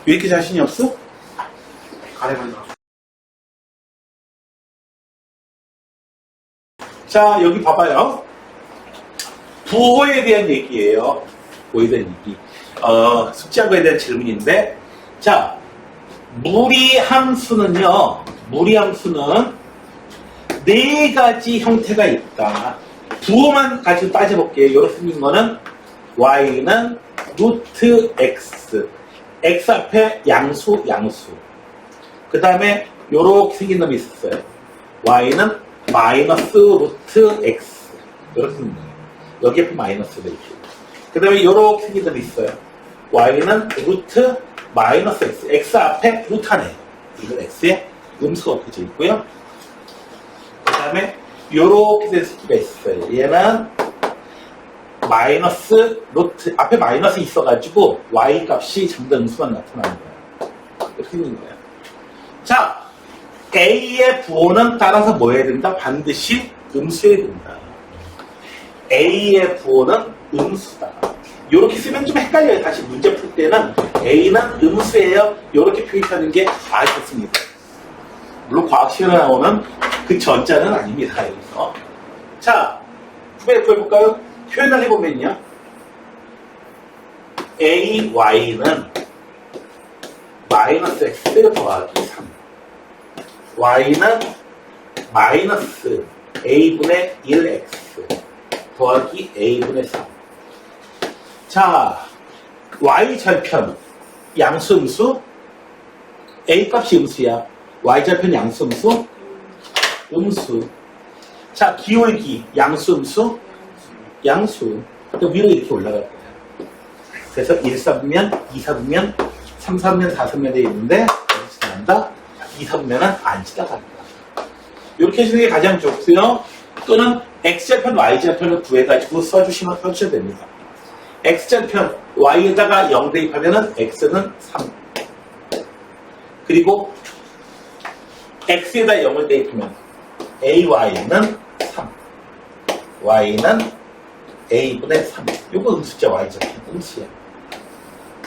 왜 이렇게 자신이 없어? 가래만 나와. 자, 여기 봐봐요. 부호에 대한 얘기예요. 부호에 대한 얘기. 숙제하고에 대한 질문인데, 자, 무리함수는요, 무리함수는 네 가지 형태가 있다. 부호만 가지고 따져볼게요. 이렇게 생긴 거는 y는 루트 x, x 앞에 양수. 그 다음에 이렇게 생긴 놈이 있었어요. y는 마이너스 루트 x, 이렇게 생긴 거예요. 여기 앞에 마이너스가 있고. 그 다음에 이렇게 생긴 놈이 있어요. y는 루트 마이너스 x, x 앞에 루트 하나예요. 이건 x에 음수가 엎어져 있고요. 그 다음에 요렇게 된 새끼가 있어요. 얘는 마이너스 루트, 앞에 마이너스 있어가지고 y 값이 정답 음수만 나타나는 거예요. 이렇게 생긴 거예요. 자, a의 부호는 따라서 뭐 해야 된다? 반드시 음수해야 된다. a의 부호는 음수다. 이렇게 쓰면 좀 헷갈려요. 다시 문제 풀 때는 a는 음수예요. 이렇게 표현하는 게 좋습니다. 물론 과학 시간에 나오는 그 전자는 아닙니다. 여기서. 자, 구해볼까요? 표현을 해보면요. ay는 마이너스 x 더하기 3. y는 마이너스 a분의 1x 더하기 a분의 3. 자, y 절편 양수 음수, a 값이 음수야. y 절편 양수 음수, 음수. 자, 기울기 양수 음수, 양수. 또 위로 이렇게 올라갈 거예요. 그래서 1, 4분면, 2, 4분면, 3, 4분면, 4, 4분면에 있는데 여기 지나간다. 2, 4분면은 안 지나갑니다. 이렇게 해주는 게 가장 좋고요. 또는 x절편, y절편을 구해가지고 써주시면 써주셔야 됩니다. x절편 y에다가 0 대입하면은 x는 3. 그리고 x에다 0을 대입하면 ay는 3. y는 a분의 3. 요거 음수죠. y절편 음수야.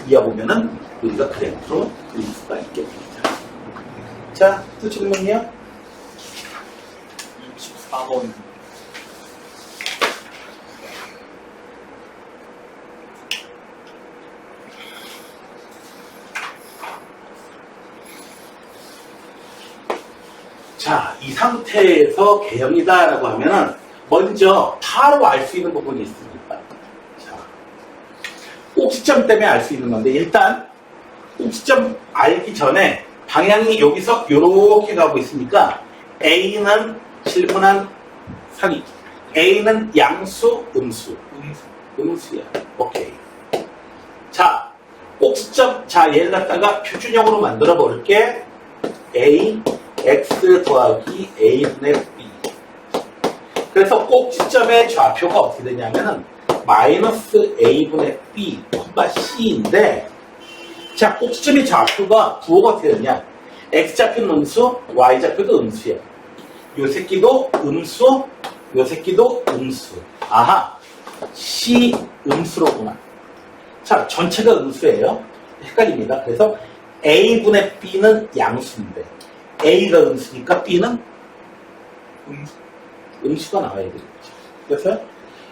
이어보면은 우리가 그래프로 그릴 수가 있겠습니다. 자, 또 질문이요? 24번. 자, 이 상태에서 개형이다라고 하면은 먼저 바로 알 수 있는 부분이 있습니다. 자, 꼭지점 때문에 알 수 있는 건데 일단 꼭지점 알기 전에 방향이 여기서 이렇게 가고 있으니까 A는 실분한 상위, A는 양수, 음수, 음수야. 오케이. 자, 꼭지점, 자 얘를 갖다가 표준형으로 만들어 볼게. A x 더하기 a분의 b. 그래서 꼭지점의 좌표가 어떻게 되냐면은 마이너스 a분의 b, c인데, 자, 꼭지점의 좌표가 부호가 어떻게 되냐? x좌표는 음수, y좌표도 음수야. 요 새끼도 음수, 요 새끼도 음수. 아하, c 음수로구나. 자, 전체가 음수예요. 헷갈립니다. 그래서 a분의 b는 양수인데 A가 음수니까 B는 음수가 나와야 되는 거죠.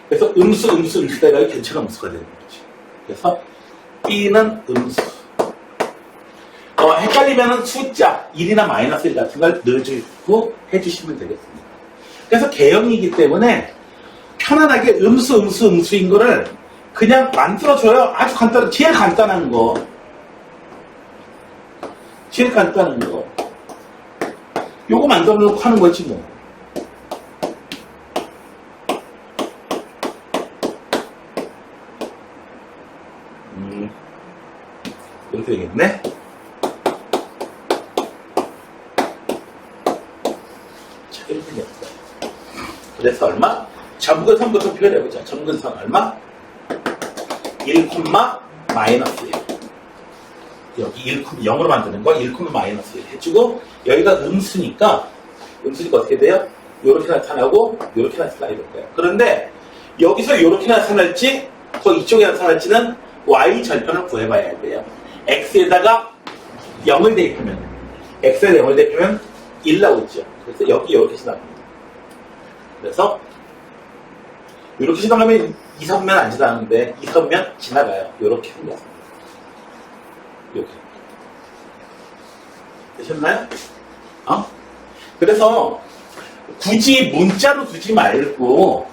그래서 음수가 전체가 음수가 되는 거죠. 그래서 B는 음수. 헷갈리면은 숫자 1이나 마이너스 1 같은 걸 넣어주고 해주시면 되겠습니다. 그래서 개형이기 때문에 편안하게 음수인 거를 그냥 만들어줘요. 아주 간단한, 제일 간단한 거. 요거 만들어 놓고 하는 거지 뭐. 이렇게 되겠네. 자, 이렇게 되겠어. 그래서 얼마? 점근선부터 표현해보자. 점근선 얼마? 1, 마이너스 1. 여기 1, 0으로 만드는 거 1, 마이너스 1 해주고, 여기가 음수니까 어떻게 돼요? 요렇게 나타나고 요렇게 나타나게 될 거예요. 그런데 여기서 요렇게 나타날지 더 이쪽에 나타날지는 y 절편을 구해봐야 돼요. x에다가 0을 대입하면, x에 0을 대입하면 1 나오죠. 그래서 여기 이렇게 지나갑니다. 그래서 이렇게 지나가면 2선면 안 지나가는데 2선면 지나가요. 이렇게 생겼습니다. 이렇게. 되셨나요? 그래서 굳이 문자로 두지 말고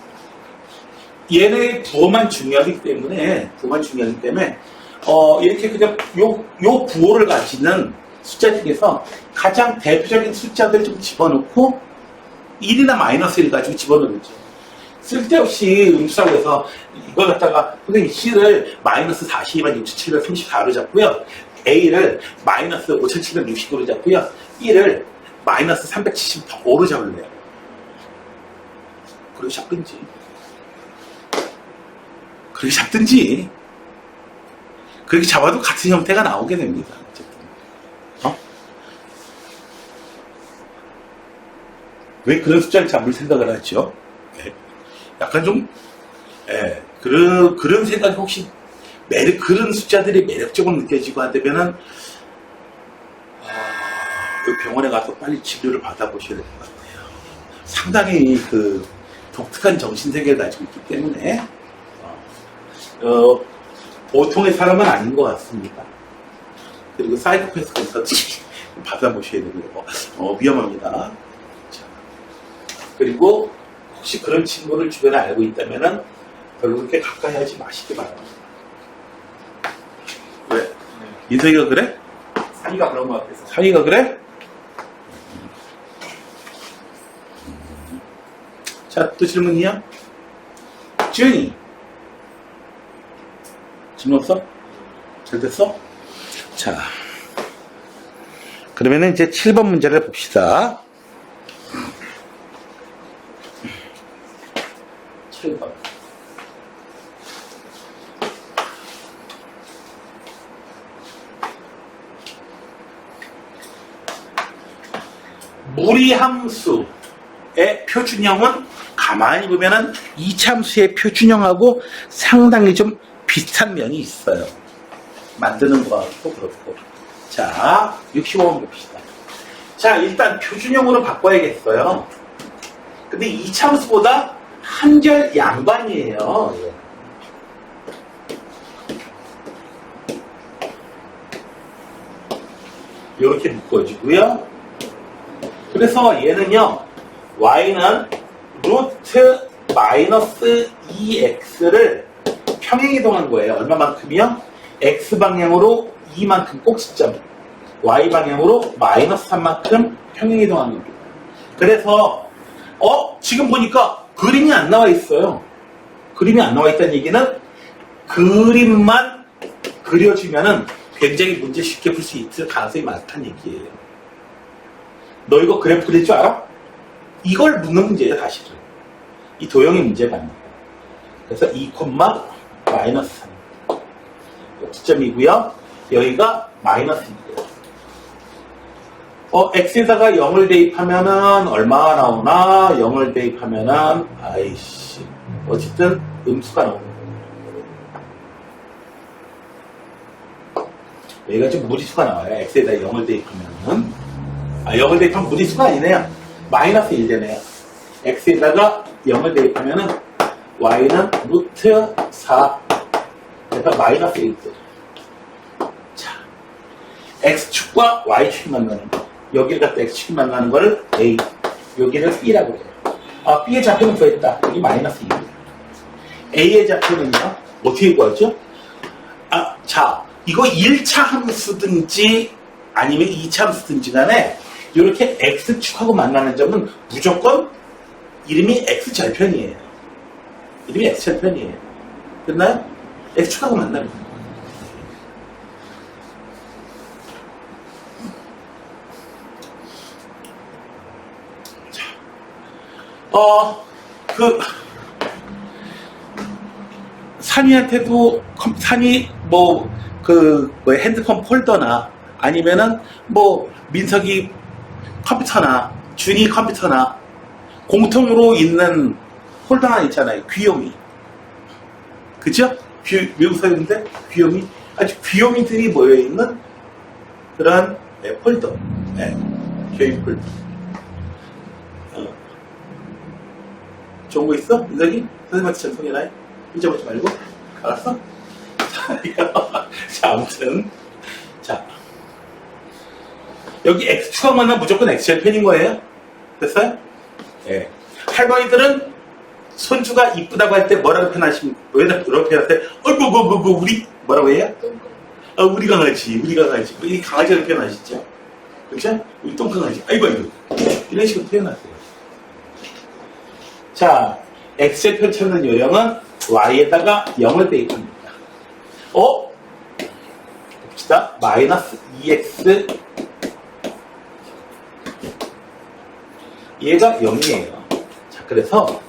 얘네 부호만 중요하기 때문에 이렇게 그냥 요 부호를 가지는 숫자 중에서 가장 대표적인 숫자들 좀 집어넣고 1이나 마이너스 1 가지고 집어넣죠. 쓸데없이 음수라고 해서 이걸 갖다가 선생님 C를 마이너스 42만 6,734로 잡고요. A를 마이너스 5,760으로 잡고요. B를 마이너스 375로 잡을래요. 그렇게 잡든지 그렇게 잡아도 같은 형태가 나오게 됩니다. 어쨌든. 왜 그런 숫자를 잡을 생각을 하죠? 네. 약간 좀 그런 생각이 혹시 그런 숫자들이 매력적으로 느껴지고 한다면은 그 병원에 가서 빨리 치료를 받아보셔야 될 것 같아요. 상당히 그 독특한 정신세계를 가지고 있기 때문에 보통의 사람은 아닌 것 같습니다. 그리고 사이코패스 검사 받아보셔야 되고요. 위험합니다. 자, 그리고 혹시 그런 친구를 주변에 알고 있다면은 별로 그렇게 가까이 하지 마시기 바랍니다. 왜? 인석이가 그래? 사이가 그런 것 같아서. 사이가 그래? 자, 또 질문이야? 지은이. 질문 없어? 잘 됐어? 자. 그러면은 이제 7번 문제를 봅시다. 7번. 무리함수의 표준형은 가만히 보면은 이차함수의 표준형하고 상당히 좀 비슷한 면이 있어요. 만드는 거하고 그렇고. 자, 65번 봅시다. 자, 일단 표준형으로 바꿔야겠어요. 근데 이차함수보다 한절 양반이에요. 이렇게 묶어주고요. 그래서 얘는요, y는 루트 마이너스 2x를 평행이동한 거예요. 얼마만큼이요? x방향으로 2만큼 꼭지점, y방향으로 마이너스 3만큼 평행이동한 겁니다. 그래서 지금 보니까 그림이 안 나와 있어요. 그림이 안 나와 있다는 얘기는 그림만 그려주면은 굉장히 문제 쉽게 풀 수 있을 가능성이 많다는 얘기예요. 너 이거 그래프 그릴 줄 알아? 이걸 묻는 문제예요, 사실은. 이 도형의 문제가 아닙니다. 그래서 2, 마이너스 3. 꼭지점이고요. 여기가 마이너스입니다. x에다가 0을 대입하면은 얼마가 나오나? 0을 대입하면은 아이씨. 어쨌든 음수가 나오는 거예요. 여기가 좀 무리수가 나와요. x에다 0을 대입하면은. 0을 대입하면 무리수가 아니네요. 마이너스 1 되네요. x에다가 0을 대입하면은 y는 루트 4. 그러니까 마이너스 1. 자, x축과 y축이 만나는 거. 여기를 갖다 x축이 만나는 거를 a. 여기를 b라고 해요. b의 좌표는 구했다. 여기 마이너스 2. a의 좌표는요, 어떻게 구하죠? 자, 이거 1차 함수든지 아니면 2차 함수든지 간에 이렇게 x축하고 만나는 점은 무조건 이름이 x절편이에요. 이름이 x절편이에요. 됐나요? x축하고 만나는 거예요. 자, 산이한테도 산이 핸드폰 폴더나 아니면은 민석이 컴퓨터나 준이 컴퓨터나 공통으로 있는 폴더 하나 있잖아요. 귀요미. 그죠? 미국 사회인데 귀요미. 아주 귀요미들이 모여있는 그런 폴더, 교육 폴더. 좋은 거 있어? 여기? 선생님한테 전송해라. 잊어버리지 말고. 알았어? 자, 아무튼. 자. 여기 X 추가만 하면 무조건 엑셀 펜인 거예요. 됐어요? 예. 할머니들은 손주가 이쁘다고 할 때 뭐라고 표현하시면, 뭐라고 표현할 때, 어이구, 우리, 뭐라고 해요? 우리 강아지. 이 강아지를 표현하시죠? 그렇죠? 우리 똥강아지. 아이고. 이런 식으로 표현하세요. 자, 엑셀표 찾는 요령은 y에다가 0을 대입합니다. 봅시다. 마이너스 2x 얘가 0이에요. 자, 그래서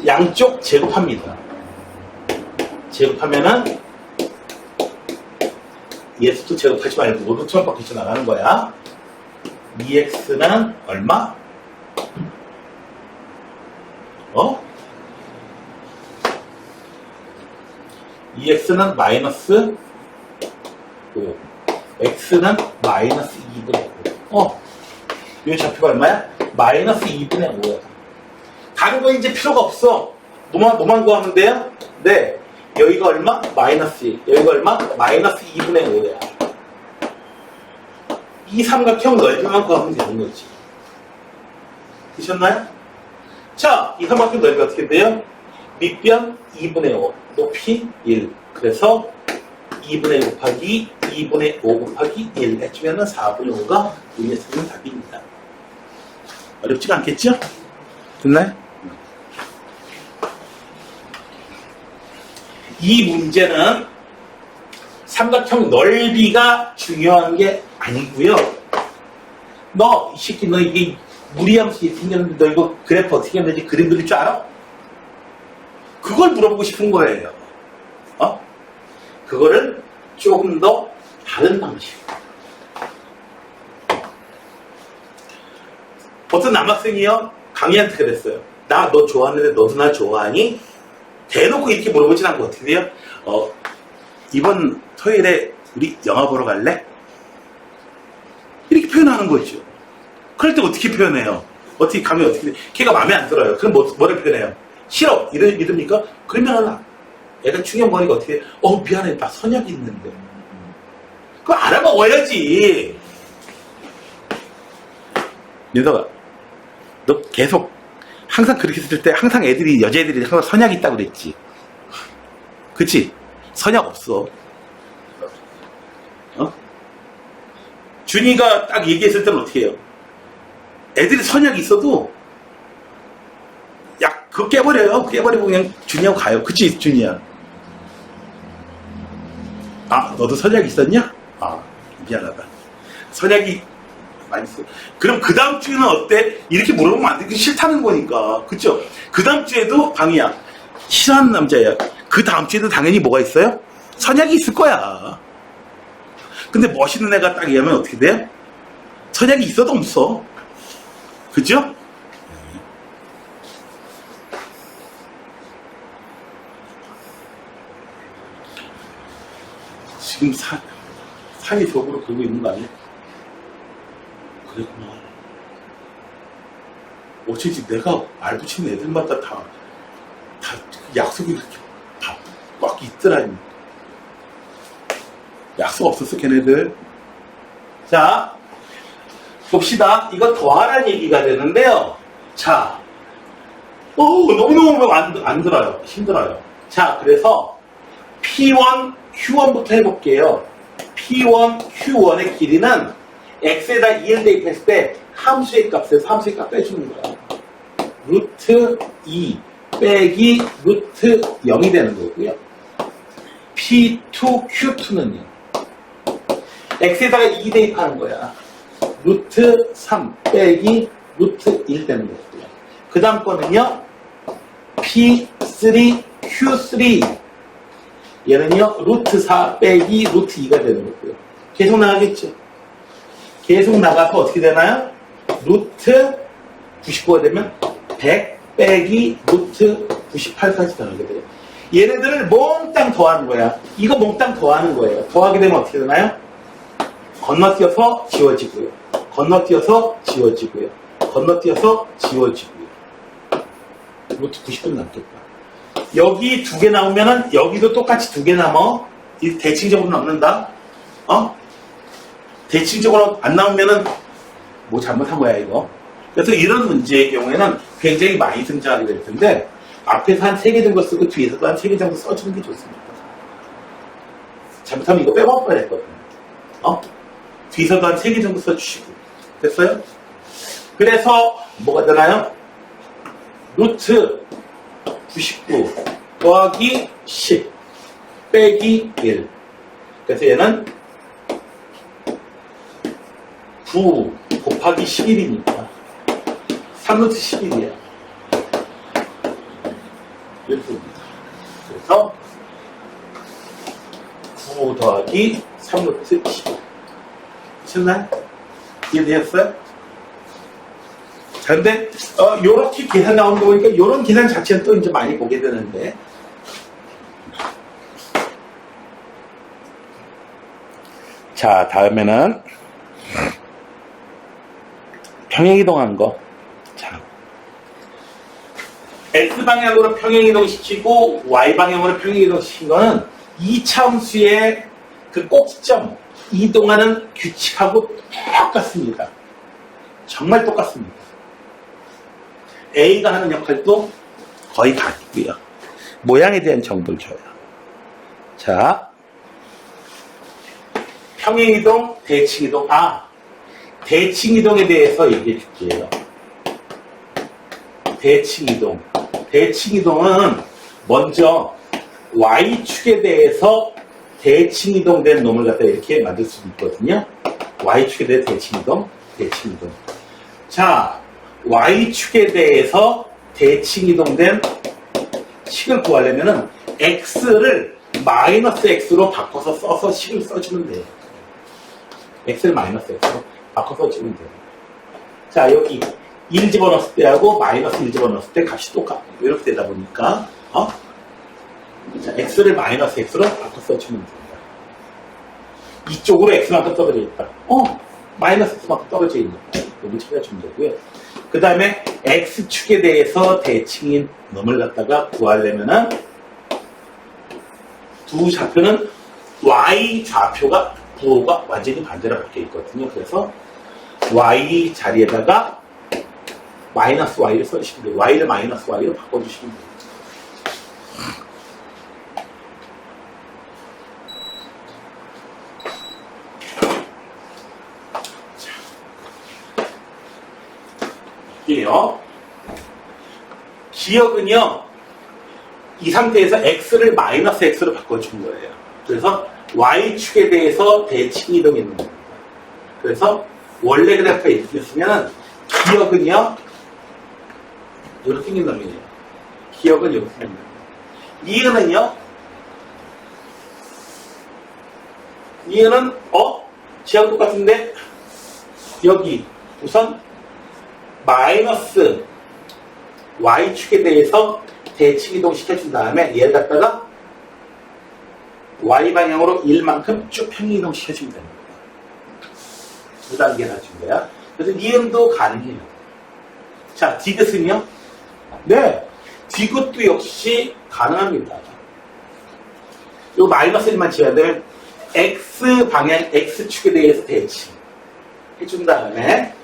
양쪽 제곱합니다. 제곱하면은 얘수도 제곱하지 말고 루트만 밖에 나가는 거야. 2x는 얼마? 2x는 마이너스 5, x는 마이너스 2분의 5. 이 좌표가 얼마야? 마이너스 2분의 5야. 다른 거 이제 필요가 없어. 뭐만 구하면 돼요? 네. 여기가 얼마? 마이너스 1. 여기가 얼마? 마이너스 2분의 5야. 이 삼각형 넓이만 구하면 되는 거지. 되셨나요? 자, 이 삼각형 넓이가 어떻게 돼요? 밑변 2분의 5, 높이 1. 그래서 2분의 5 곱하기 2분의 5 곱하기 1 해주면은 4분의 5가 우리의 찾는 답입니다. 어렵지가 않겠죠? 됐나요? 이 문제는 삼각형 넓이가 중요한 게 아니고요. 너, 이 새끼, 너 이게 무리함수 생겼는데 너 이거 그래프 어떻게 하면 되지? 그림 그릴 줄 알아? 그걸 물어보고 싶은 거예요. 그거를 조금 더 다른 방식. 어떤 남학생이요? 강의한테 그랬어요. 나 너 좋아하는데 너도 나 좋아하니? 대놓고 이렇게 물어보진 않고 어떻게 돼요? 이번 토요일에 우리 영화 보러 갈래? 이렇게 표현하는 거죠. 그럴 때 어떻게 표현해요? 어떻게 가면 어떻게 돼? 걔가 마음에 안 들어요. 그럼 뭐를 표현해요? 싫어. 이럽니까? 그러면 애가 충격머리가 어떻게 해? 미안해. 나 선약이 있는데. 그거 알아먹어야지. 민서가 너 계속 항상 그렇게 쓸 때 항상 여자애들이 항상 선약이 있다고 그랬지. 그치? 선약 없어. 준이가 딱 얘기했을 때는 어떻게 해요? 애들이 선약이 있어도 그거 깨버려요. 깨버리고 그냥 준이하고 가요. 그치, 준이야? 너도 선약이 있었냐? 미안하다. 선약이 많이 있어. 그럼 그 다음 주에는 어때? 이렇게 물어보면 안 돼. 싫다는 거니까. 그쵸? 그 다음 주에도 방이야. 싫어하는 남자야. 그 다음 주에도 당연히 뭐가 있어요? 선약이 있을 거야. 근데 멋있는 애가 딱 얘기하면 어떻게 돼요? 선약이 있어도 없어. 그죠? 지금 산이 벽으로 긁고 있는 거 아니야? 그랬구나. 어쩐지 내가 말 붙이는 애들마다 다 약속이 이렇게 꽉 있더라니. 약속 없었어, 걔네들. 자, 봅시다. 이거 더하라는 얘기가 되는데요. 자, 너무너무 안 들어요. 힘들어요. 자, 그래서 P1, Q1부터 해볼게요. P1, Q1의 길이는 X에다 2를 대입했을 때 함수의 값에서 함수의 값 빼주는 거야. 루트 2 빼기 루트 0이 되는 거고요. P2, Q2는요. X에다가 2 대입하는 거야. 루트 3 빼기 루트 1 되는 거고요. 그 다음 거는요. P3, Q3 얘는요. 루트 4 빼기 루트 2가 되는 거고요. 계속 나가겠죠. 계속 나가서 어떻게 되나요? 루트 99가 되면 100 빼기 루트 98까지 나가게 돼요. 얘네들을 몽땅 더하는 거야. 이거 몽땅 더하는 거예요. 더하게 되면 어떻게 되나요? 건너뛰어서 지워지고요. 건너뛰어서 지워지고요. 건너뛰어서 지워지고요. 이것도 90분 남겠다. 여기 2개 나오면은 여기도 똑같이 2개 남어. 이 대칭적으로 남는다. 대칭적으로 안 나오면은 뭐 잘못한 거야 이거. 그래서 이런 문제의 경우에는 굉장히 많이 등장하게 될 텐데 앞에서 한 3개 정도 쓰고 뒤에서도 한 3개 정도 써주는 게 좋습니다. 잘못하면 이거 빼먹을 뻔했거든요. 뒤에서도 한 3개 정도 써주시고. 됐어요? 그래서 뭐가 되나요? 루트 99 더하기 10 빼기 1. 그래서 얘는 9 곱하기 11이니까 3루트 11이에요. 이렇게 됩니다. 그래서 9 더하기 3루트 11. 됐나요? 이해되셨어요? 자, 근데, 요렇게 계산 나오는 거 보니까, 요런 계산 자체는 또 이제 많이 보게 되는데. 자, 다음에는, 평행이동한 거. 자. X방향으로 평행이동시키고, Y방향으로 평행이동시킨 거는, 이차함수의 그 꼭지점, 이동하는 규칙하고 똑같습니다. 정말 똑같습니다. A가 하는 역할도 거의 같고요. 모양에 대한 정보를 줘요. 자, 평행이동, 대칭이동. 대칭이동에 대해서 얘기해 줄게요. 대칭이동. 대칭이동은 먼저 Y축에 대해서 대칭이동된 놈을 갖다 이렇게 만들 수 있거든요. Y축에 대해 대칭이동. 자, Y축에 대해서 대칭이동된 식을 구하려면은 X를 마이너스 X로 바꿔서 써서 식을 써주면 돼요. X를 마이너스 X로 바꿔서 써주면 돼요. 자, 여기 1 집어넣었을 때하고 마이너스 1 집어넣었을 때 값이 똑같고 이렇게 되다 보니까 자, X를 마이너스 X로 바꿔 써주면 됩니다. 이쪽으로 X만큼 떨어져 있다. 마이너스 X만큼 떨어져 있는 여기 찾아주면 되고요. 그 다음에 X축에 대해서 대칭인 놈을 갖다가 구하려면은 두 좌표는 Y 좌표가 구호가 완전히 반대로 바뀌어 있거든요. 그래서 Y 자리에다가 마이너스 Y를 써주시면 돼요. Y를 마이너스 Y로 바꿔주시면 돼요. 기억은요, 이 상태에서 X를 마이너스 X로 바꿔준 거예요. 그래서 Y축에 대해서 대칭이동했는 겁니다. 그래서 원래 그래프가 이렇게 됐으면 기억은요, 이렇게 생긴 놈이에요. 기억은 이렇게 생긴 놈이에요. 이해는 지하고 똑같은데 여기 우선 마이너스 Y축에 대해서 대칭이동 시켜준 다음에 얘를 갖다가 Y방향으로 1만큼 쭉 평행이동 시켜주면 됩니다. 2단계 나준 거야. 그래서 이음도 가능해요. 자, 디귿은요? 네, 디귿도 역시 가능합니다. 요 마이너스 1만 지어야 되면 X방향, X축에 대해서 대칭 해준 다음에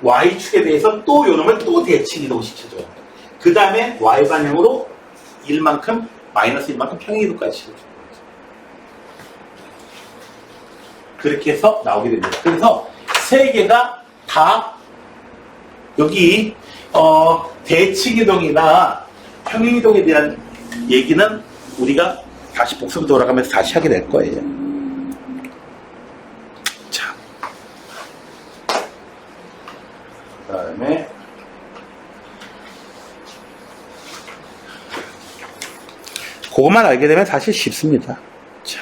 Y축에 대해서 또 요놈을 또 대칭 이동시켜줘요. 그 다음에 Y방향으로 1만큼, 마이너스 1만큼 평행이동까지 시켜줘요. 그렇게 해서 나오게 됩니다. 그래서 세 개가 다 여기 대칭이동이나 평행이동에 대한 얘기는 우리가 다시 복습 돌아가면서 다시 하게 될 거예요. 자, 그 다음에 그것만 알게 되면 사실 쉽습니다. 자,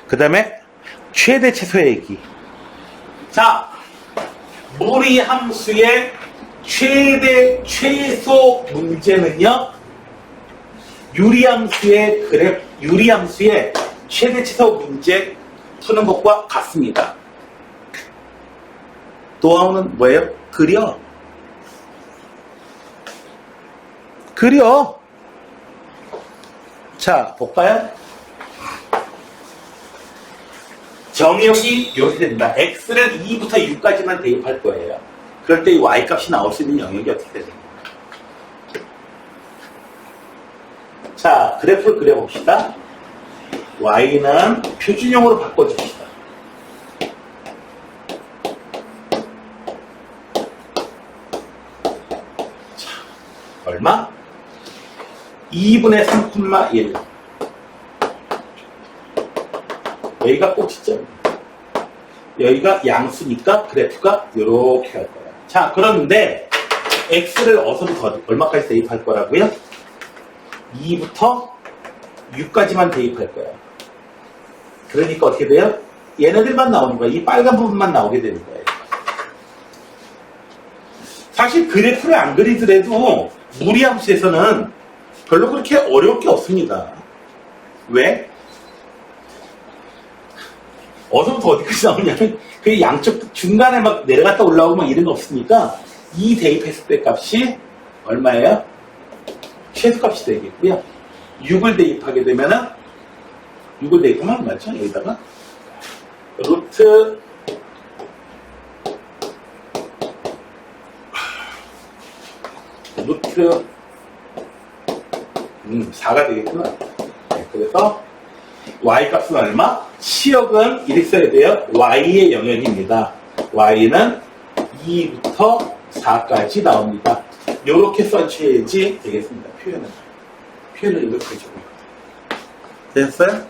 그 다음에 최대 최소의 얘기. 자, 무리함수의 최대 최소 문제는요, 유리함수의 최대치수 문제 푸는 것과 같습니다. 노하우는 뭐예요? 그려. 자, 볼까요? 정의역이 이렇게 됩니다. x를 2부터 6까지만 대입할 거예요. 그럴 때 이 y값이 나올 수 있는 영역이 어떻게 되죠? 자, 그래프를 그려봅시다. y는 표준형으로 바꿔줍시다. 자, 얼마? 2분의 3,1. 여기가 꼭지점입니다. 여기가 양수니까 그래프가 이렇게 갈 거예요. 자, 그런데 x를 어디서부터 얼마까지 대입할 거라고요? 2부터 6까지만 대입할 거예요. 그러니까 어떻게 돼요? 얘네들만 나오는 거예요. 이 빨간 부분만 나오게 되는 거예요. 사실 그래프를 안 그리더라도 무리함수에서는 별로 그렇게 어려울 게 없습니다. 왜? 어디서부터 어디까지 나오냐면 그 양쪽 중간에 막 내려갔다 올라오고 막 이런 거 없으니까 이 대입했을 때 값이 얼마예요? 최소값이 되겠고요. 6을 대입하게 되면은 6을 대입하면 얼마죠? 여기다가 루트 4가 되겠구나. 네, 그래서 y값은 얼마? 치역은 이렇게 써야 돼요. y의 영역입니다. y는 2부터 4까지 나옵니다. 이렇게 써줘야지 되겠습니다. 표현을 이렇게 해주고. 됐어요?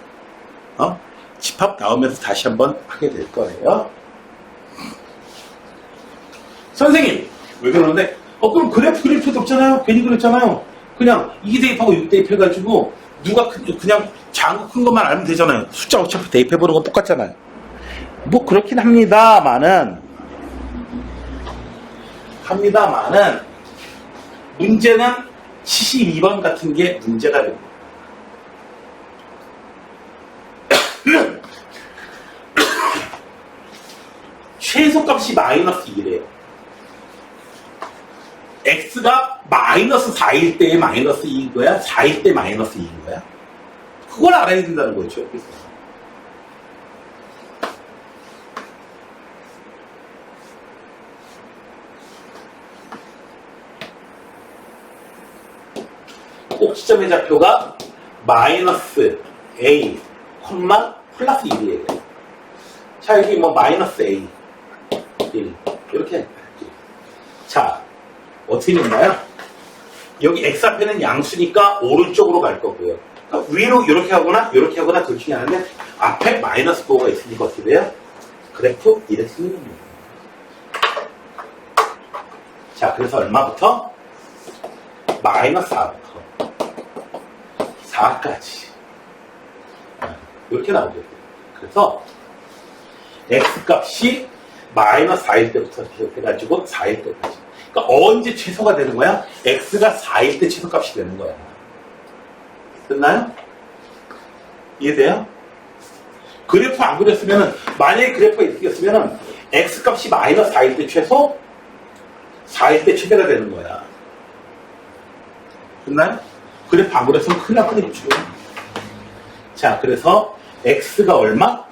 집합 나오면서 다시 한번 하게 될 거예요. 선생님, 왜 그러는데? 그럼 그래프 그릴 필요도 없잖아요. 괜히 그랬잖아요. 그냥 2 대입하고 6 대입해가지고 누가 그냥 장구 큰 것만 알면 되잖아요. 숫자 어차피 대입해보는 건 똑같잖아요. 뭐 그렇긴 합니다만은 문제는 72번 같은 게 문제가 됩니다. 최소값이 마이너스 2래요. x가 마이너스 4일 때 마이너스 2인 거야? 4일 때 마이너스 2인 거야? 그걸 알아야 된다는 거죠. 꼭지점의 좌표가 마이너스 a, 플러스 1이에요. 자, 여기 뭐 마이너스 a, 1 이렇게 할게요. 자, 어떻게 됐나요? 여기 x 앞에는 양수니까 오른쪽으로 갈 거고요. 그러니까 위로 이렇게 하거나 둘 중에 하나인데 앞에 마이너스 5가 있으니까 어떻게 돼요? 그래프 이렇게 쓰는 겁니다. 자, 그래서 얼마부터? 마이너스 4부터 4까지 이렇게 나오게 돼요. 그래서 x 값이 마이너스 4일 때부터 시작해가지고 4일 때까지. 그러니까 언제 최소가 되는 거야? x가 4일 때 최소값이 되는 거야. 됐나요? 이해돼요? 그래프 안 그렸으면은, 만약에 그래프가 이렇게 였으면은 x값이 마이너스 4일 때 최소, 4일 때 최대가 되는 거야. 됐나요? 그래프 안 그렸으면 큰일 날 뻔했죠. 자, 그래서 x가 얼마?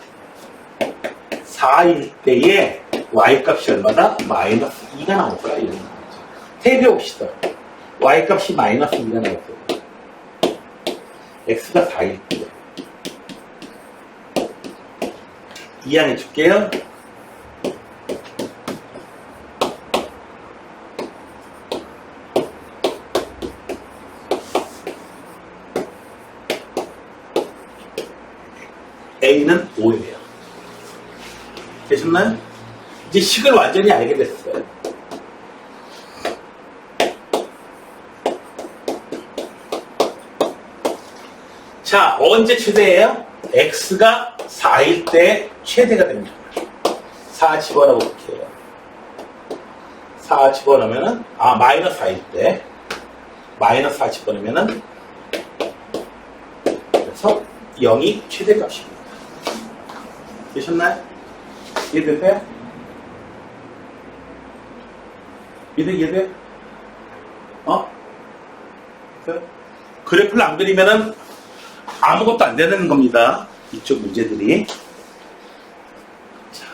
4일 때에 y값이 얼마다? 마이너스 2가 나올 거야. 이런 거죠. 대비해봅시다. y값이 마이너스 2가 나올 거야. x가 4일 때. 이해해 줄게요. a는 5예요. 되셨나요? 이제 식을 완전히 알게 됐어요. 자, 언제 최대예요? x가 4일 때 최대가 됩니다. 4 집어넣어 볼게요. 4 집어넣으면은, 마이너스 4일 때, 마이너스 4 집어넣으면은, 그래서 0이 최대값입니다. 되셨나요? 이해되세요? 이해돼요? 그래프를 안 그리면은 아무것도 안 되는 겁니다. 이쪽 문제들이. 자.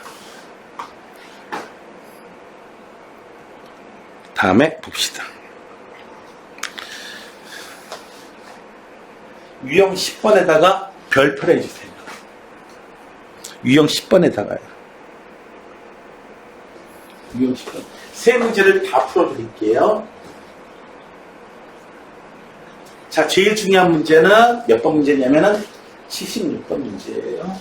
다음에 봅시다. 유형 10번에다가 별표를 해주세요. 유형 10번에다가요. 유형 10번. 세 문제를 다 풀어드릴게요. 자, 제일 중요한 문제는 몇 번 문제냐면은 76번 문제예요.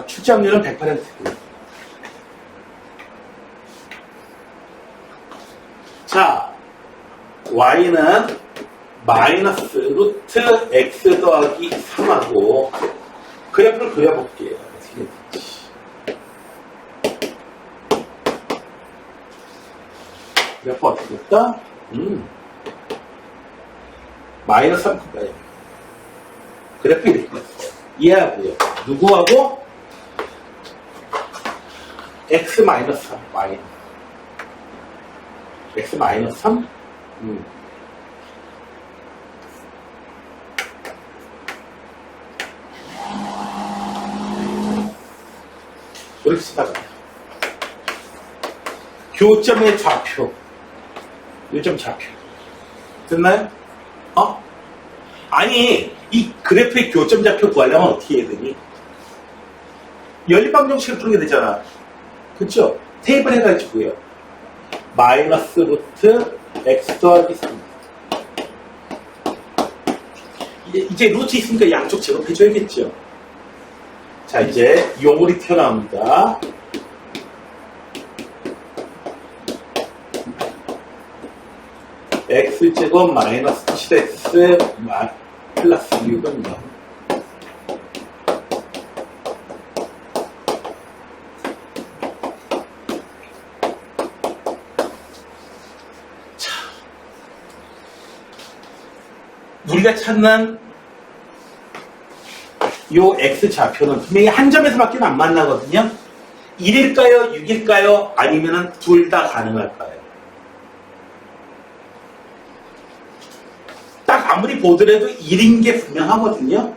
출제확률은 100%고요. 자, y는 마이너스 루트 x 더하기 3하고 그래프를 그려볼게요. 그래프 어떻게 됐다? 마이너스 3까지. 그래프 이렇게 됐어요. 이해하고요. 누구하고? x 마이너스 3, y. x 마이너스 3? 이렇게 쓰다가 교점의 좌표, 요점 좌표 됐나요? 아니 이 그래프의 교점 좌표 구하려면 어떻게 해야 되니? 연립방정식을 풀게 되잖아. 그쵸? 테이블 해가지고요. 마이너스 루트 x 더하기 3. 이제 루트 있으니까 양쪽 제곱해줘야겠죠. 자, 이제 요물이 튀어나옵니다. x제곱 마이너스 7x 플러스 6은 0. 자, 우리가 찾는 요 x 좌표는 분명히 한 점에서밖에 안 만나거든요. 1일까요? 6일까요? 아니면 둘 다 가능할까요? 딱 아무리 보더라도 1인 게 분명하거든요.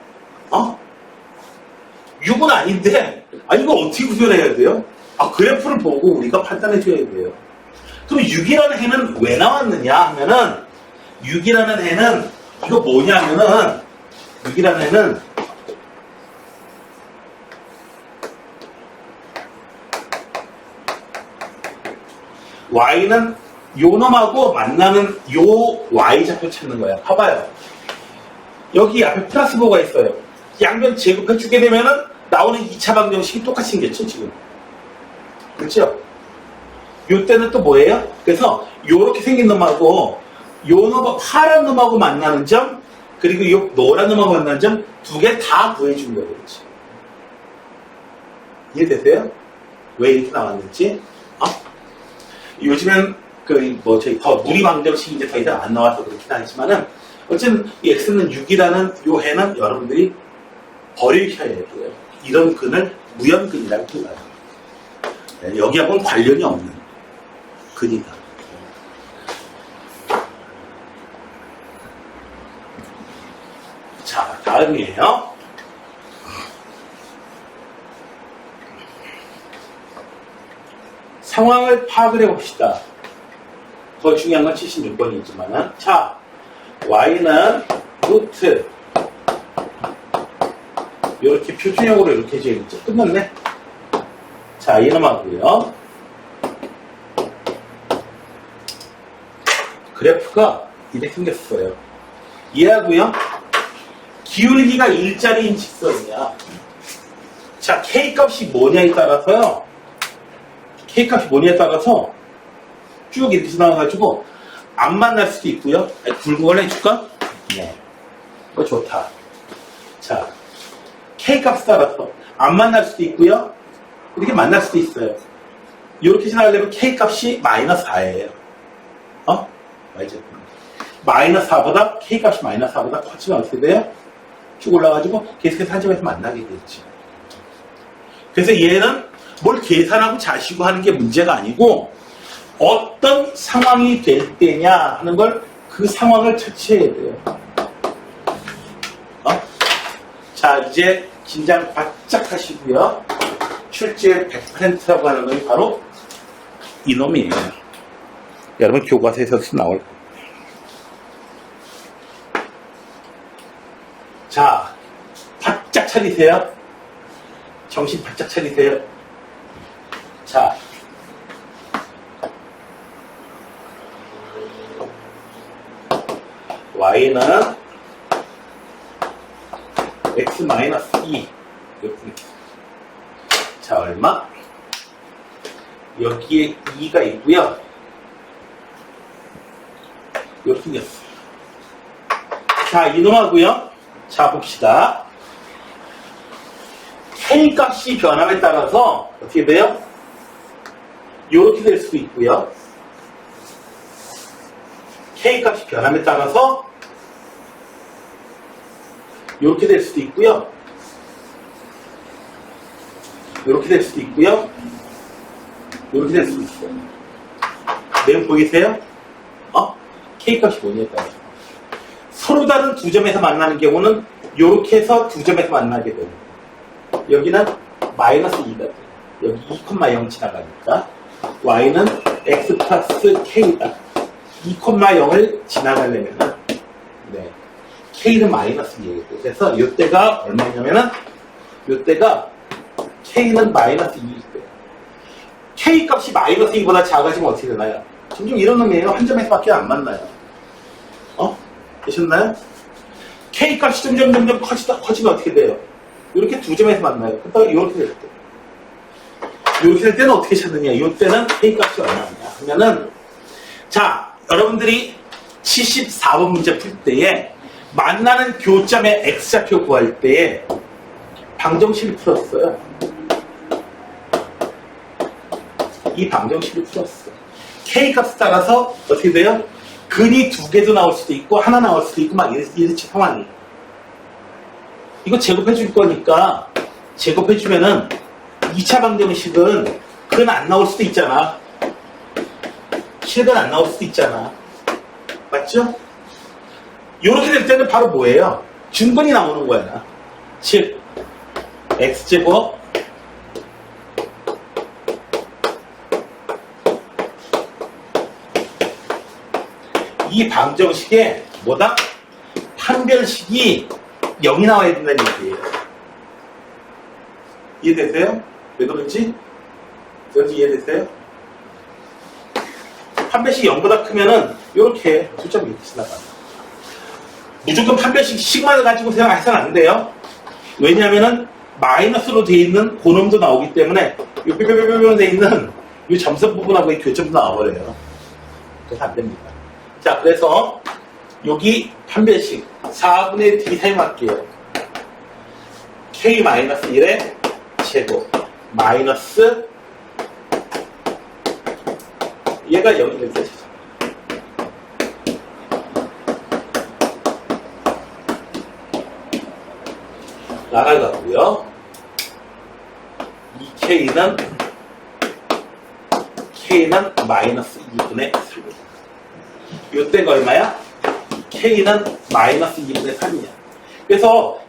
6은 아닌데 이거 어떻게 구별해야 돼요? 그래프를 보고 우리가 판단해 줘야 돼요. 그럼 6이라는 해는 왜 나왔느냐 하면은 6이라는 해는 이거 뭐냐면은 6이라는 해는 y는 요 놈하고 만나는 요 y좌표 찾는 거야. 봐봐요. 여기 앞에 플러스 뭐가 있어요. 양변 제곱해 주게 되면은 나오는 2차 방정식이 똑같이 생겼죠, 지금. 그렇죠? 요 때는 또 뭐예요? 그래서 요렇게 생긴 놈하고 요 놈하고 파란 놈하고 만나는 점, 그리고 요 노란 놈하고 만나는 점 두 개 다 구해준 거예요. 그렇지? 이해되세요? 왜 이렇게 나왔는지? 요즘엔 저희 더 누리 방정식이 이제 더 이상 안 나와서 그렇긴 하지만은 어쨌든 이 x는 6이라는 요 해는 여러분들이 버리셔야 돼요. 이런 근을 무연근이라고 불러요. 여기하고는 관련이 없는 근이다. 자, 다음이에요. 상황을 파악을 해봅시다. 더 중요한 건 76번이지만 자, y는 루트 이렇게 표준형으로 이렇게 해줘야겠죠. 끝났네. 자, 이놈하고요. 그래프가 이렇게 생겼어요. 이해하고요. 기울기가 일자리인 직선이야. 자, K값이 뭐냐에 따라서요. K값이 뭐냐에 따라서 쭉 이렇게 지나가가지고 안 만날 수도 있고요. 굵은 걸 해줄까? 네. 그거 좋다. 자, K값 따라서 안 만날 수도 있고요. 이렇게 만날 수도 있어요. 이렇게 지나가려면 K값이 마이너스 4예요. 맞죠? 마이너스 4보다 K값이 마이너스 4보다 커지면 어떻게 돼요? 쭉 올라가지고 계속해서 한 점에서 만나게 되지. 그래서 얘는 뭘 계산하고 자시고 하는 게 문제가 아니고 어떤 상황이 될 때냐 하는 걸 그 상황을 처치해야 돼요. 자, 이제 긴장 바짝 하시고요. 출제 100%라고 하는 놈이 바로 이놈이에요. 여러분 교과서에서도 나올 거예요. 자, 바짝 차리세요. 정신 바짝 차리세요. 자, y는 x-2 이렇게. 자, 얼마? 여기에 2가 있고요. 이렇게 생겼어. 자, 이놈하고요. 자, 봅시다. K 값이 변함에 따라서 어떻게 돼요? 이렇게 될 수도 있고요. K 값이 변함에 따라서 이렇게 될 수도 있고요. 이렇게 될 수도 있고요. 이렇게 될 수도 있어요. 내용 보이세요? K 값이 뭐냐에 따라서. 서로 다른 두 점에서 만나는 경우는 이렇게 해서 두 점에서 만나게 되고 여기는 마이너스 2가 돼요. 여기 2,0 지나가니까 y는 x 플러스 k다. 2,0을 지나가려면은 네, k는 마이너스 2예요. 그래서 이때가 얼마냐면은 이때가 k는 마이너스 2일 거예요. k 값이 마이너스 2보다 작아지면 어떻게 되나요? 지금 이런 놈이에요. 한 점에서밖에 안 만나요. 되셨나요? K 값이 점점 커지면 어떻게 돼요? 이렇게 두 점에서 만나요. 그러다가 이렇게 될 때. 이렇게 될 때는 어떻게 찾느냐? 이때는 K 값이 얼마냐? 그러면은, 자, 여러분들이 74번 문제 풀 때에 만나는 교점의 X좌표 구할 때에 방정식을 풀었어요. 이 방정식을 풀었어. K 값에 따라서 어떻게 돼요? 근이 두 개도 나올 수도 있고 하나 나올 수도 있고 막 이렇지 상황이. 이거 제곱해 줄 거니까 제곱해 주면은 2차 방정식은 근 안 나올 수도 있잖아. 실근 안 나올 수도 있잖아. 맞죠? 이렇게 될 때는 바로 뭐예요? 중근이 나오는 거야. 즉 x제곱 이 방정식에 뭐다? 판별식이 0이 나와야 된다는 얘기예요. 이해되세요? 왜 그런지? 여기 이해되세요? 판별식이 0보다 크면은 이렇게 숫자가 이렇게 지나가. 무조건 판별식 시그마를 가지고 생각해서는 안 돼요. 왜냐하면은 마이너스로 되어 있는 고놈도 나오기 때문에 이 뾰뾰뾰뾰 되어 있는 이 점선 부분하고 이 교점도 나와버려요. 그래서 안 됩니다. 자, 그래서 여기 판별식 4분의 D 사용할게요. K-1의 제곱 마이너스 얘가 0이 될 때 날아가고요. 이 K는 마이너스 2분의 3. 이때가 얼마야? K는 마이너스 2분의 3이야. 그래서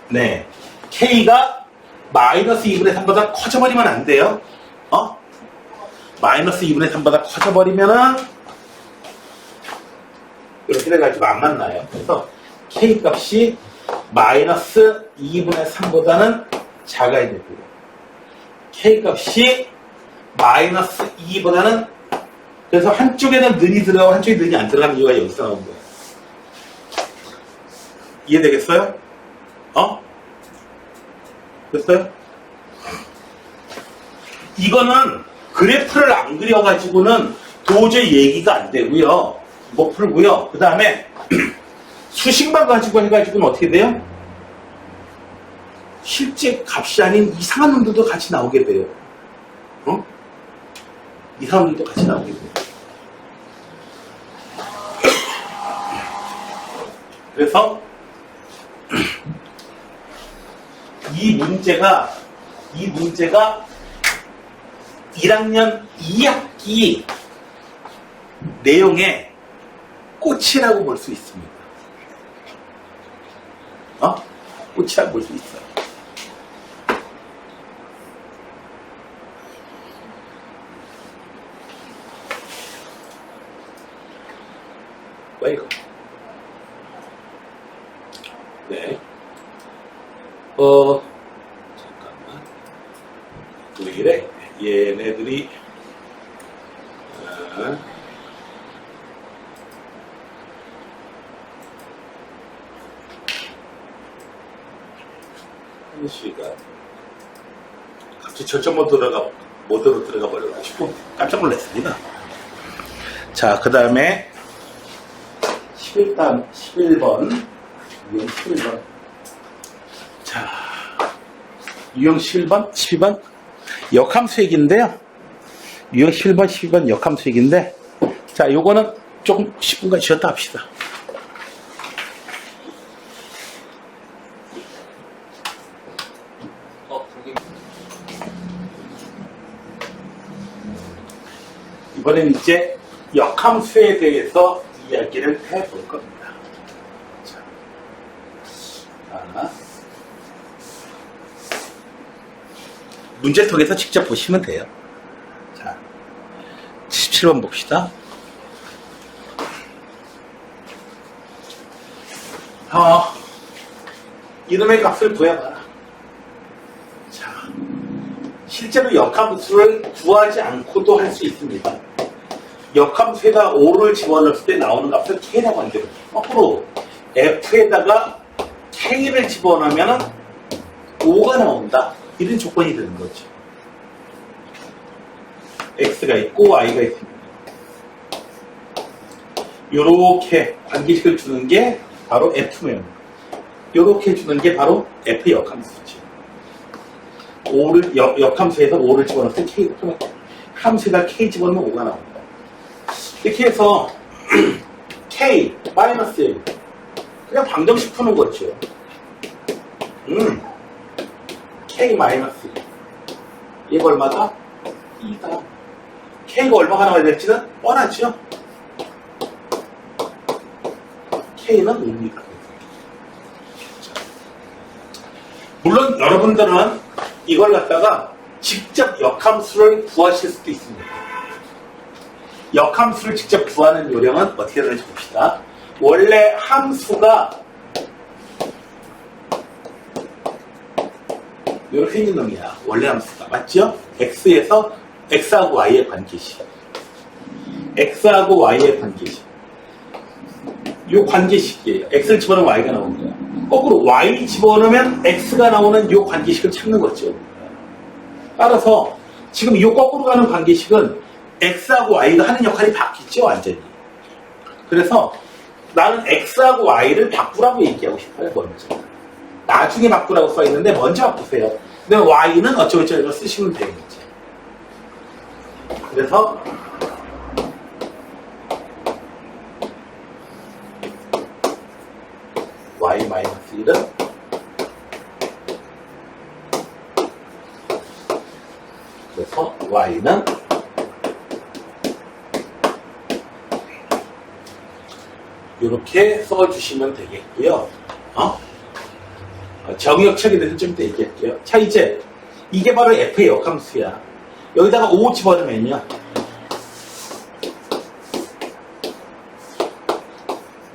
네, K가 마이너스 2분의 3보다 커져버리면 안 돼요. 마이너스 2분의 3보다 커져버리면은 이렇게 돼가지고 안 만나요. 그래서 K 값이 마이너스 2분의 3보다는 작아야 되고요. K 값이 마이너스 2보다는 그래서 한쪽에는 는이 들어가고 한쪽에 는이 안 들어가는 이유가 여기서 나온 거예요. 이해되겠어요? 됐어요? 이거는 그래프를 안 그려가지고는 도저히 얘기가 안 되고요. 못 풀고요. 그 다음에 수식만 가지고 해가지고는 어떻게 돼요? 실제 값이 아닌 이상한 놈들도 같이 나오게 돼요. 이상한 놈들도 같이 나오게 돼요. 그래서 이 문제가 1학년 2학기 내용의 꽃이라고 볼 수 있습니다. 꽃이라고 볼 수 있어요. 뭐야 이거? 네. 잠깐만. 왜 이래? 얘네들이 한 시간 갑자기 절정 모드로 들어가 버려가지고 깜짝 놀랐습니다. 자, 그 다음에 11번 유형 11번 자, 유형 11번 12번 역함수 얘기인데요. 유형 11번 12번 역함수 얘기인데, 자, 요거는 조금 10분간 쉬었다 합시다. 거기. 이번엔 이제 역함수에 대해서 이야기를 해볼 겁니다. 자, 문제를 통해서 직접 보시면 돼요. 자, 17번 봅시다. 이놈의 값을 구해봐라. 자, 실제로 역함수를 구하지 않고도 할 수 있습니다. 역함수에다 5를 집어넣을 때 나오는 값을 K라고 하는데, 거꾸로 F에다가 K를 집어넣으면 5가 나온다. 이런 조건이 되는 거죠. X가 있고 Y가 있습니다. 요렇게 관계식을 주는 게 바로 F면, 요렇게 주는 게 바로 F 역함수죠. 5를, 역함수에서 5를 집어넣을 때 K, 함수에다 K 집어넣으면 5가 나옵니다. 이렇게 해서 K, 마이너스 1. 그냥 방정식 푸는 거죠. K 마이너스 1. 얘가 얼마다? 2다. K가 얼마가 나와야 될지는 뻔하죠. K는 5입니다. 물론 여러분들은 이걸 갖다가 직접 역함수를 구하실 수도 있습니다. 역함수를 직접 구하는 요령은 어떻게 되는지 봅시다. 원래 함수가 이렇게 있는 놈이야. 원래 함수가. 맞죠? X에서 X하고 Y의 관계식. X하고 Y의 관계식. 요 관계식이에요. X를 집어넣으면 Y가 나오는 거야. 거꾸로 Y 집어넣으면 X가 나오는 요 관계식을 찾는 거죠. 따라서 지금 이 거꾸로 가는 관계식은 X하고 Y가 하는 역할이 바뀌죠, 완전히. 그래서 나는 X하고 Y를 바꾸라고 얘기하고 싶어요, 먼저. 나중에 바꾸라고 써있는데 먼저 바꾸세요. 근데 Y는 어쩌고저쩌고 쓰시면 되는 거죠. 그래서 Y-1은 그래서 Y는 이렇게 써주시면 되겠고요. 정의역책에 대해서 좀 더 얘기할게요. 자, 이제 이게 바로 F의 역함수야. 여기다가 5 집어넣으면요.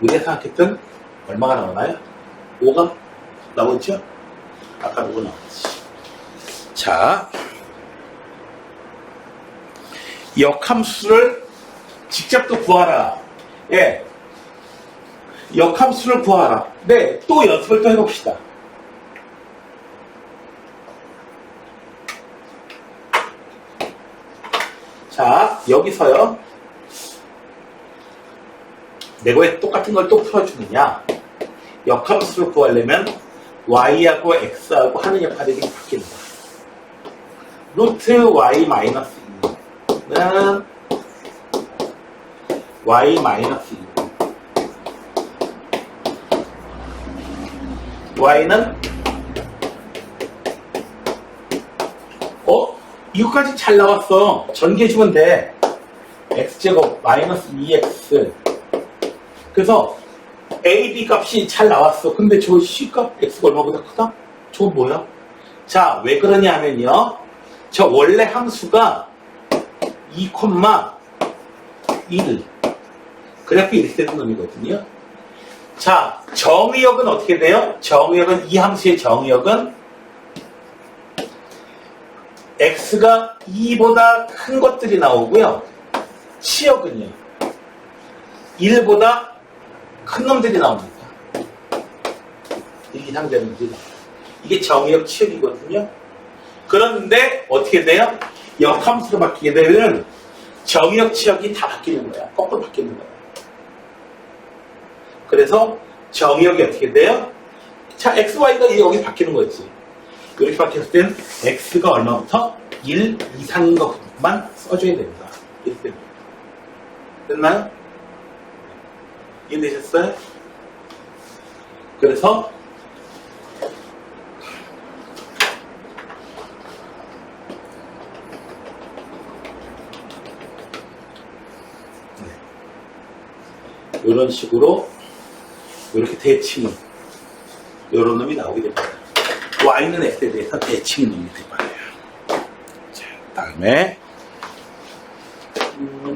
우리가 생각했던 얼마가 나오나요? 5가 나오죠? 아까 5가 나왔지. 자, 역함수를 직접 또 구하라. 예. 역함수를 구하라. 네, 또 연습을 또 해봅시다. 자, 여기서요. 내가 왜 똑같은 걸 또 풀어주느냐. 역함수를 구하려면 Y하고 X하고 하는 역할이 바뀐다. 루트 Y 마이너스 2는 Y 마이너스 2. y는 이거까지 잘 나왔어. 전개해주면 돼. x제곱 마이너스 2x. 그래서 a, b 값이 잘 나왔어. 근데 저 c 값 x가 얼마보다 크다? 저거 뭐야? 자, 왜 그러냐 하면요. 저 원래 함수가 2,1 그래프 이렇게 되는 놈이거든요. 자, 정의역은 어떻게 돼요? 정의역은 이 함수의 정의역은 x가 2보다 큰 것들이 나오고요. 치역은요. 1보다 큰 놈들이 나옵니다. 이 상대놈들이. 이게 정의역 치역이거든요. 그런데 어떻게 돼요? 역함수로 바뀌게 되면 정의역 치역이 다 바뀌는 거야. 거꾸로 바뀌는 거야. 그래서 정의역이 어떻게 돼요? 자, x, y가 여기 바뀌는 거지. 이렇게 바뀌었을 땐 x가 얼마부터? 1 이상인 것만 써줘야 됩니다. 이렇게 됩니다. 됐나요? 이해되셨어요? 그래서 이런 식으로 이렇게 대칭은 이런 놈이 나오게 됩니다. y는 x에 대해서 대칭 놈이 돼버려요. 자, 다음에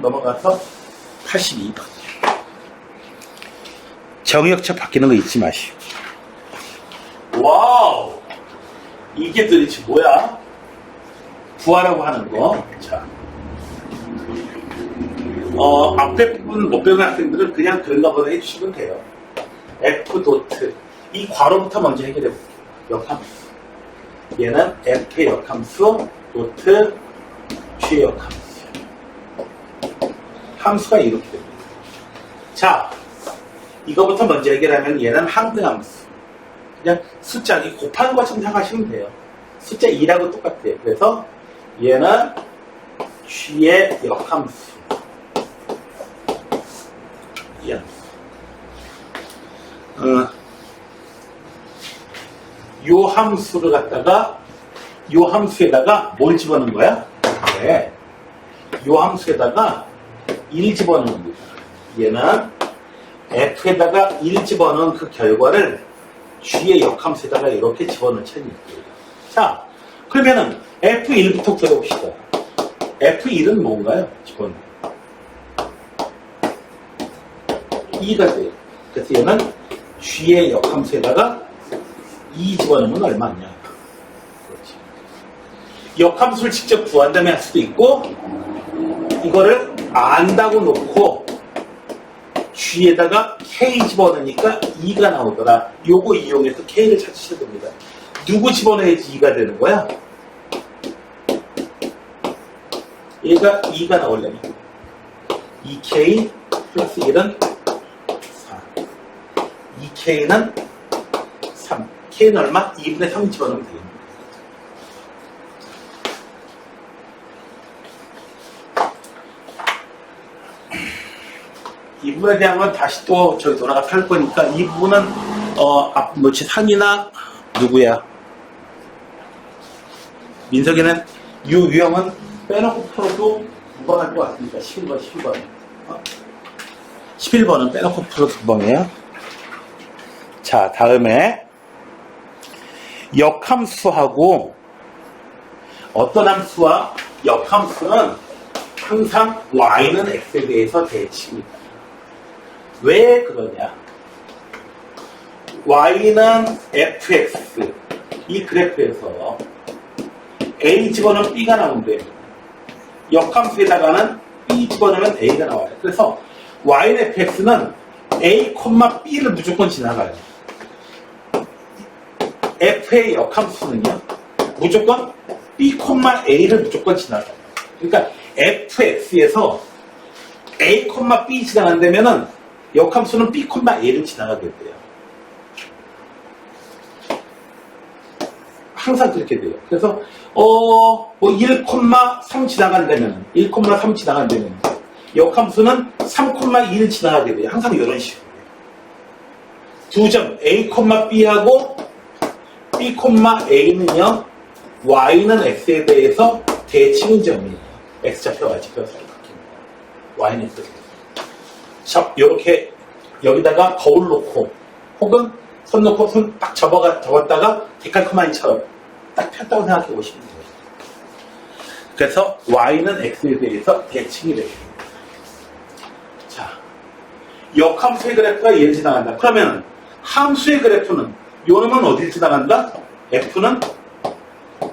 넘어가서 82번. 정의역차 바뀌는 거 잊지 마시고. 와우! 이게 도대체 뭐야? 구하라고 하는 거. 자. 앞에 부분 못 배우는 학생들은 그냥 그런가 보다 해주시면 돼요. F 도트. 이 괄호부터 먼저 해결해 볼게요. 역함수. 얘는 F의 역함수, 도트, G의 역함수. 함수가 이렇게 됩니다. 자, 이거부터 먼저 해결하면 얘는 항등함수. 그냥 숫자, 이 곱하는 것처럼 생각하시면 돼요. 숫자 2라고 똑같아요. 그래서 얘는 G의 역함수. 요 함수를 갖다가 요 함수에다가 뭘 집어넣은 거야? 네. 요 함수에다가 1 집어넣는 겁니다. 얘는 f에다가 1 집어넣은 그 결과를 g의 역함수에다가 이렇게 집어넣을 차례입니다. 자, 그러면은 f1부터 구해봅시다. f1은 뭔가요? 집어넣는 2가 돼요. 그래서 얘는 g의 역함수에다가 2 집어넣으면 얼마냐. 그렇지. 역함수를 직접 구한 다음에 할 수도 있고, 이거를 안다고 놓고 g에다가 k 집어넣으니까 2가 나오더라. 요거 이용해서 k를 찾으셔야 됩니다. 누구 집어넣어야지 2가 되는 거야? 얘가 2가 나오려면 2k 플러스 1은 4. 2k는 3. k는 얼마? 2분의 3 집어넣으면 되겠네. 이 부분에 대한 건 다시 또 저기 돌아가서 할 거니까 이 부분은 뭐지 산이나 누구야? 민석이는 유형은 빼놓고 풀어도 무방할 것 같으니까 11번, 12번. 11번은 빼놓고 풀어도 무방해요. 자, 다음에 역함수하고 어떤 함수와 역함수는 항상 y는 x에 대해서 대칭입니다. 왜 그러냐? y는 fx 이 그래프에서 a 집어넣으면 b가 나오는데 역함수에다가는 b 집어넣으면 a가 나와요. 그래서 y는 fx는 a, b를 무조건 지나가요. f의 역함수는요 무조건 b, a를 무조건 지나가요. 그러니까 fx에서 a, b 지나간다면은 역함수는 b, a를 지나가게 돼요. 항상 그렇게 돼요. 그래서 뭐 1,3 지나간다면 1,3 지나간다면 역함수는 3,2를 지나가게 돼요. 항상 이런 식으로. 두 점 a, b하고 B, A는요, Y는 X에 대해서 대칭인 점이에요. X좌표, Y좌표 사이 바뀝니다. Y는 X에 대해서. 자, 요렇게 여기다가 거울 놓고, 혹은 손 놓고 손 딱 접었다가 데칼코마니처럼 딱 폈다고 생각해 보시면 돼요. 그래서 Y는 X에 대해서 대칭이 되겠습니다. 자, 역함수의 그래프가 얘를 지나간다. 그러면 함수의 그래프는 요 놈은 어디를 지나간다? F는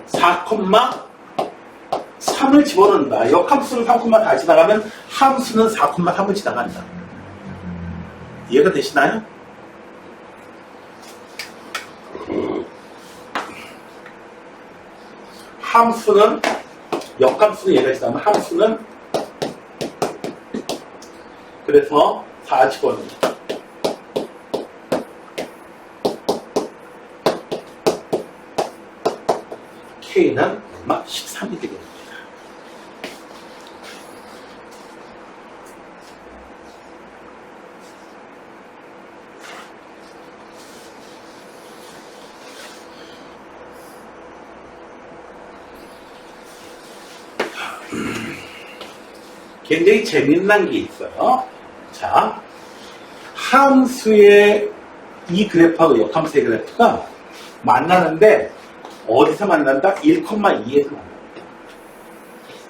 4,3을 집어넣는다. 역함수는 3,4 지나가면 함수는 4,3을 지나간다. 이해가 되시나요? 함수는 역함수는 얘가 지나면 함수는 그래서 4 집어넣는다. K는 얼마? 13이 되게 됩니다. 굉장히 재미난 게 있어요. 자, 함수의 이 그래프하고 역함수의 그래프가 만나는데 어디서 만난다? 1,2에서 만난다.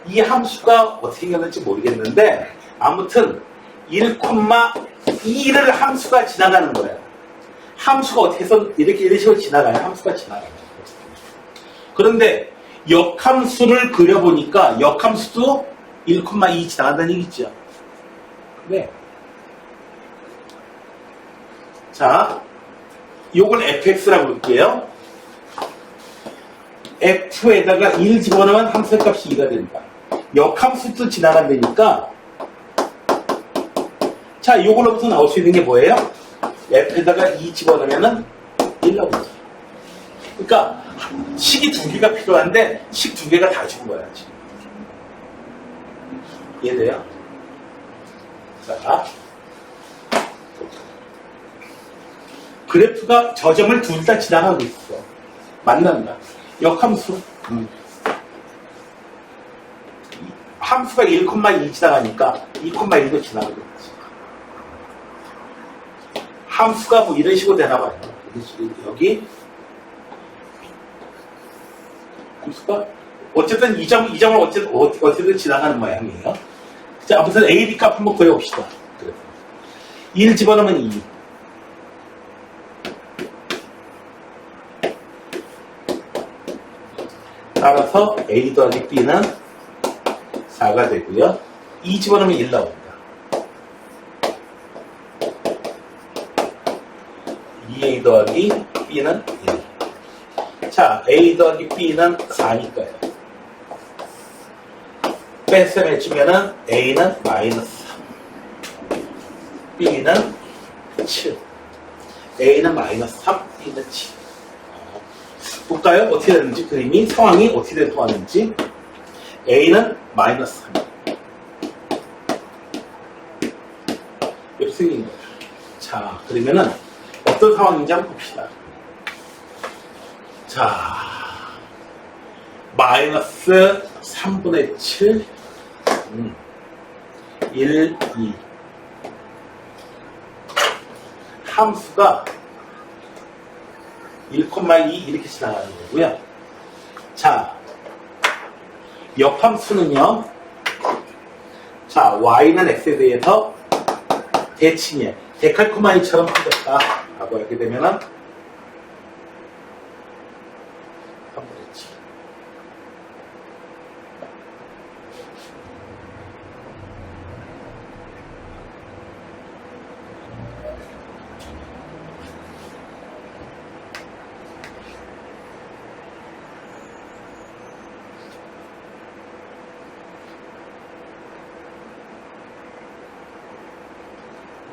이 함수가 어떻게 생겼는지 모르겠는데 아무튼 1,2를 함수가 지나가는 거예요. 함수가 어떻게 해서 이런 식으로 지나가요. 함수가 지나가요. 그런데 역함수를 그려보니까 역함수도 1,2 지나간다는 얘기죠. 네. 자, 요걸 fx라고 볼게요. f에다가 1 집어넣으면 함수의 값이 2가 된다. 역함수도 지나간다니까. 자, 요걸로부터 나올 수 있는 게 뭐예요? f에다가 2 집어넣으면 1 나오죠. 그러니까 식이 2개가 필요한데 식 2개가 다 준 거야 지금. 이해돼요? 자, 그래프가 저 점을 둘 다 지나가고 있어. 만난다. 역함수. 함수가 1,2 지나가니까 2,1도 지나가고 있지. 함수가 뭐 이런 식으로 되나 봐요. 여기 함수가 어쨌든 이 점을 어쨌든 지나가는 모양이에요. 자, 아무튼 A, B 값 한번 구해봅시다. 1 집어넣으면 2. 따라서 A 더하기 B는 4가 되고요. 2 집어넣으면 1 나옵니다. 2A 더하기 B는 1. 자, A 더하기 B는 4니까요. 뺄셈 해주면은 A는 마이너스 3, B는 7. A는 마이너스 3, B는 7. 볼까요? 어떻게 되는지, 그림이, 상황이 어떻게 되는지. A는 마이너스 3. 이렇게 생긴 거예요. 자, 그러면은 어떤 상황인지 한번 봅시다. 자, 마이너스 3분의 7, 1, 2. 함수가 1,2 이렇게 지나가는 거고요. 자, 역함수는요. 자, y는 x에 대해서 대칭이에요. 데칼코마니처럼 생겼다 라고 하게 되면은 3분의 7.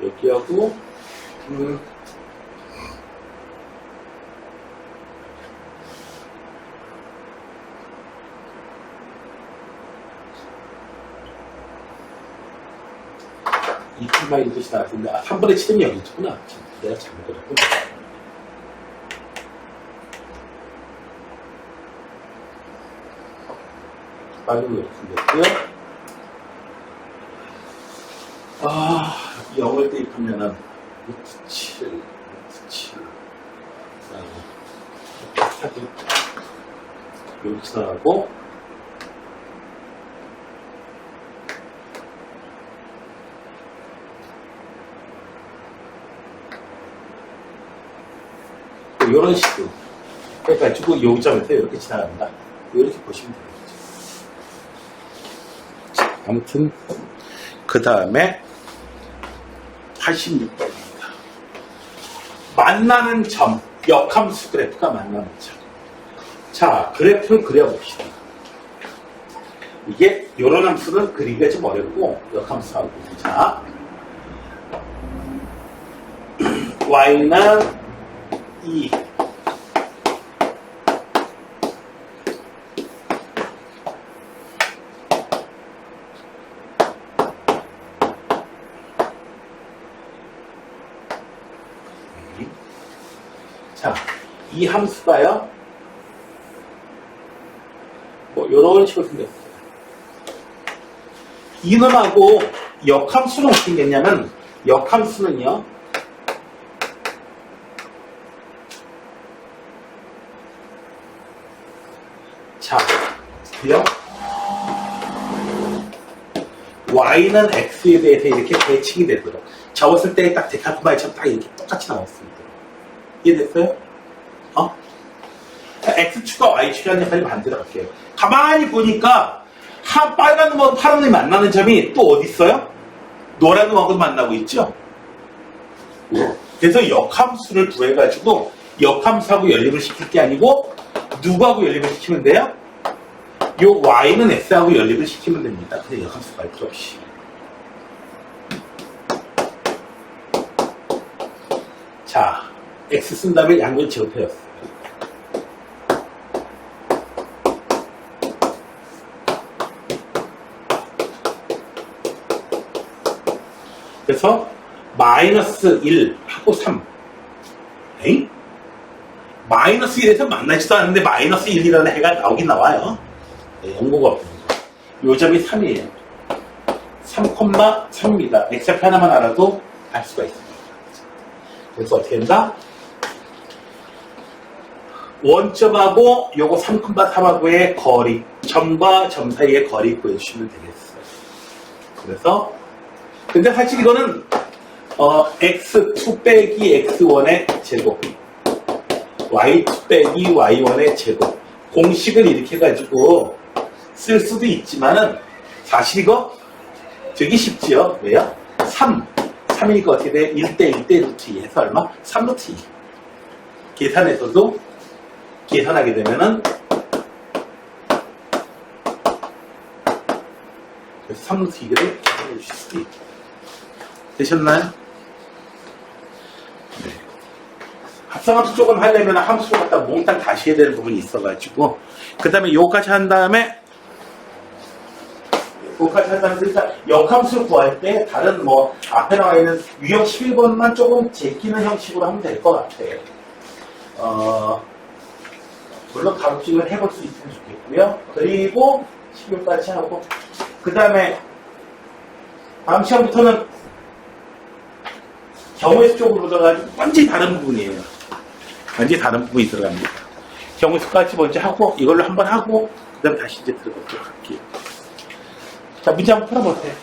여기하고 이 콤마인 뜻이 나왔는데 3분의 7은 여기 있구나. 내가 잘못 들었구나. 더하기로 이렇게 됐고요. 0을 대입하면은 루트 7, 루트 7. 여기 지나가고, 이런 식으로 해가지고 요점에서 이렇게 지나갑니다. 이렇게 보시면 되겠죠. 자, 아무튼 그 다음에 86번입니다. 만나는 점, 역함수 그래프가 만나는 점. 자, 그래프를 그려봅시다. 이게 요런 함수는 그리기가 좀 어렵고 역함수하고. 자, y는 2 자, 이 함수가요, 뭐, 요런 식으로 생겼어요. 이놈하고 역함수는 어떻게 생겼냐면, 역함수는요, 자, 그요? y는 x에 대해서 이렇게 대칭이 되도록 적었을 때 딱 데카프마이처럼 딱 이렇게 똑같이 나왔습니다. 이해됐어요? X축과 Y축이 하는 역할을 만들어 갈게요. 가만히 보니까 빨간 놈하고 파란 놈이 만나는 점이 또 어디 있어요? 노란 놈하고 만나고 있죠? 그래서 역함수를 구해가지고 역함수하고 연립을 시킬 게 아니고 누구하고 연립을 시키면 돼요? 요 Y는 X하고 연립을 시키면 됩니다. 그냥 역함수 갈 필요 없이. 자, X 쓴 다음에 양변 제곱해였어요. 그래서 마이너스 1 하고 3. 에이? 마이너스 1에서 만나지도 않는데 마이너스 1이라는 해가 나오긴 나와요. 네, 연고가 없습니다. 요 점이 3이에요. 3,3입니다. X좌표 하나만 알아도 알 수가 있습니다. 그래서 어떻게 된다? 원점하고 요거 3,3하고의 거리, 점과 점 사이의 거리 구해주시면 되겠어요. 그래서 근데 사실 이거는 x2 빼기 x1의 제곱, y2 빼기 y1의 제곱 공식을 이렇게 해가지고 쓸 수도 있지만은 사실 이거 되게 쉽지요. 왜요? 3이니까 어떻게 돼? 1대 1대 루트 2 해서 얼마? 3루트 2. 계산에서도 계산하게 되면은 3루트 2를 계산해 주실 수 있고. 되셨나요? 네. 합성함수 조금 하려면 함수 갖다 몽땅 다시 해야 되는 부분이 있어가지고 그 다음에 요까지 한 다음에 일단 역함수 구할 때 다른 뭐 앞에 나와 있는 유형 11번만 조금 제끼는 형식으로 하면 될 것 같아요. 물론 가급적으로 해볼 수 있으면 좋겠고요. 그리고 12까지 하고 그 다음에 다음 시간부터는 경우의 수 쪽으로 들어가지고 완전히 다른 부분이에요. 완전히 다른 부분이 들어갑니다. 경우의 수까지 먼저 하고 이걸로 한번 하고 그 다음에 다시 이제 들어가도록 할게요. 자, 문제 한번 풀어보세요.